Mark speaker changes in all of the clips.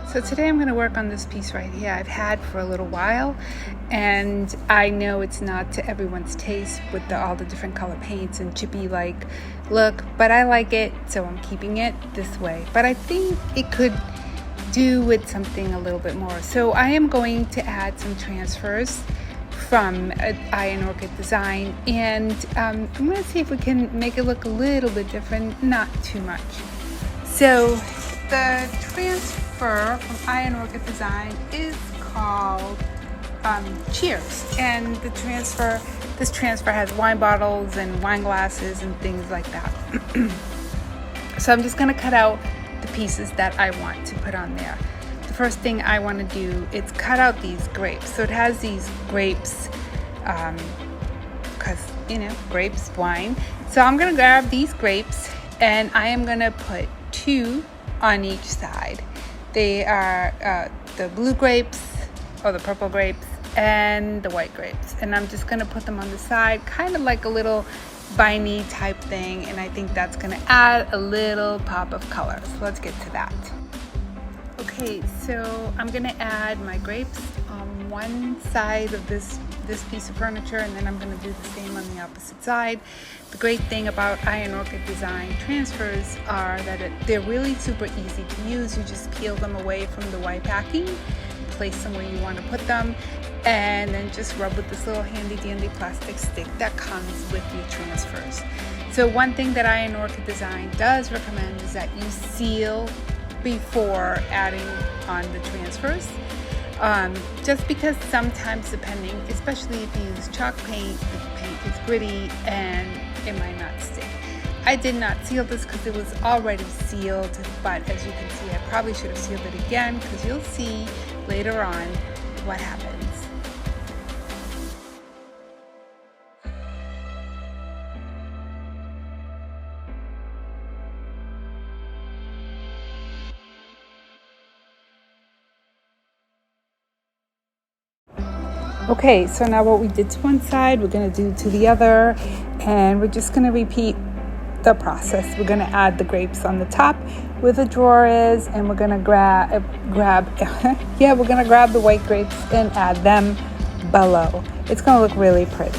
Speaker 1: So today I'm going to work on this piece right here I've had for a little while, and I know it's not to everyone's taste with all the different color paints and chippy like look, but I like it, so I'm keeping it this way. But I think it could do with something a little bit more. So I am going to add some transfers from Iron Orchid Design, and I'm going to see if we can make it look a little bit different, not too much. So the transfer from Iron Orchid Design is called Cheers, and this transfer has wine bottles and wine glasses and things like that. So I'm just going to cut out the pieces that I want to put on there. The first thing I want to do is cut out these grapes. So it has these grapes, because grapes, wine. So I'm going to grab these grapes, and I am going to put 2 on each side. They are the blue grapes, or the purple grapes, and the white grapes. And I'm just going to put them on the side, kind of like a little viney type thing, and I think that's going to add a little pop of color. So let's get to that. Okay, so I'm going to add my grapes on one side of this piece of furniture, and then I'm going to do the same on the opposite side. The great thing about Iron Orchid Design transfers are that they're really super easy to use. You just peel them away from the white packing, place them where you want to put them, and then just rub with this little handy dandy plastic stick that comes with your transfers. So one thing that Iron Orchid Design does recommend is that you seal before adding on the transfers. Just because sometimes, depending, especially if you use chalk paint, the paint is gritty and it might not stick. I did not seal this because it was already sealed, but as you can see, I probably should have sealed it again, because you'll see later on what happens. Okay, so now what we did to one side, we're going to do to the other, and we're just going to repeat the process. We're going to add the grapes on the top where the drawer is, and we're going to grab the white grapes and add them below. It's going to look really pretty.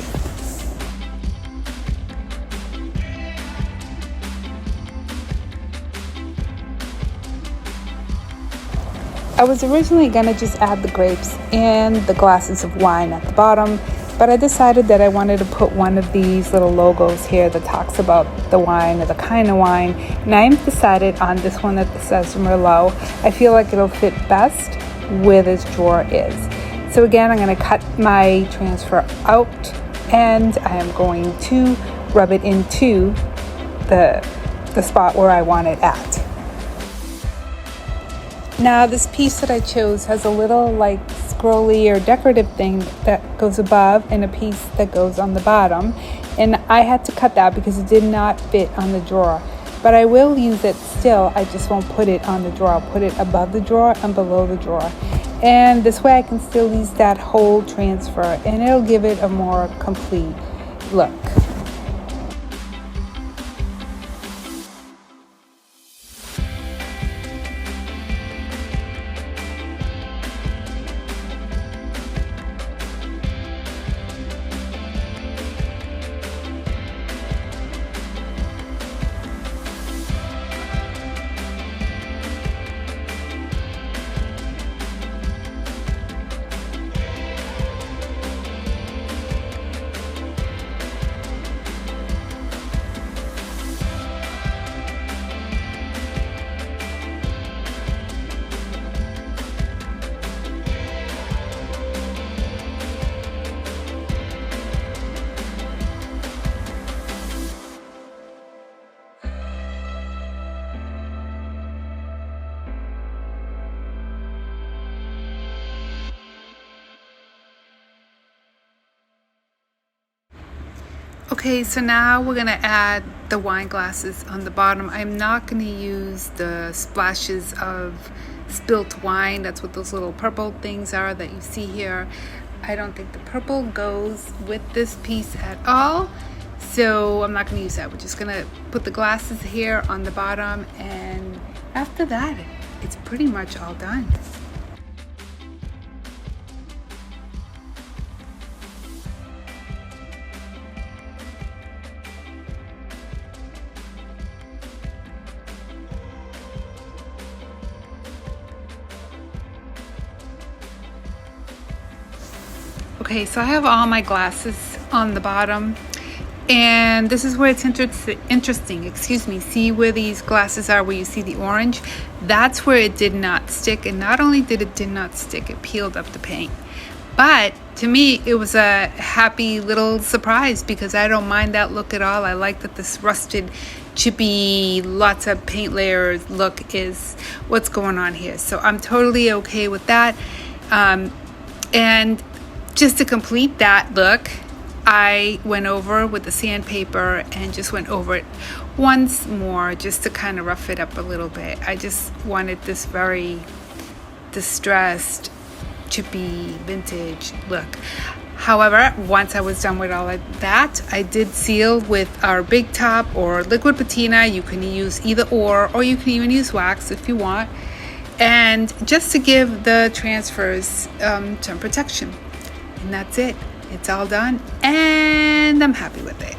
Speaker 1: I was originally going to just add the grapes and the glasses of wine at the bottom, but I decided that I wanted to put one of these little logos here that talks about the wine or the kind of wine, and I decided on this one that says Merlot. I feel like it'll fit best where this drawer is. So again, I'm going to cut my transfer out, and I am going to rub it into the spot where I want it at. Now this piece that I chose has a little like scrolly or decorative thing that goes above and a piece that goes on the bottom, and I had to cut that because it did not fit on the drawer, but I will use it still. I just won't put it on the drawer. I'll put it above the drawer and below the drawer, and this way I can still use that whole transfer, and it'll give it a more complete look. Okay, so now we're going to add the wine glasses on the bottom. I'm not going to use the splashes of spilt wine. That's what those little purple things are that you see here. I don't think the purple goes with this piece at all, so I'm not going to use that. We're just going to put the glasses here on the bottom, and after that, it's pretty much all done. Okay, so I have all my glasses on the bottom, and this is where it's interesting. See where these glasses are, where you see the orange? That's where it did not stick, and not only did it not stick, it peeled up the paint. But to me, it was a happy little surprise because I don't mind that look at all. I like that this rusted, chippy, lots of paint layers look is what's going on here. So I'm totally okay with that. And just to complete that look, I went over with the sandpaper and just went over it once more just to kind of rough it up a little bit. I just wanted this very distressed, chippy, vintage look. However, once I was done with all of that, I did seal with our Big Top or liquid patina. You can use either or you can even use wax if you want. And just to give the transfers some protection. And that's it. It's all done, and I'm happy with it.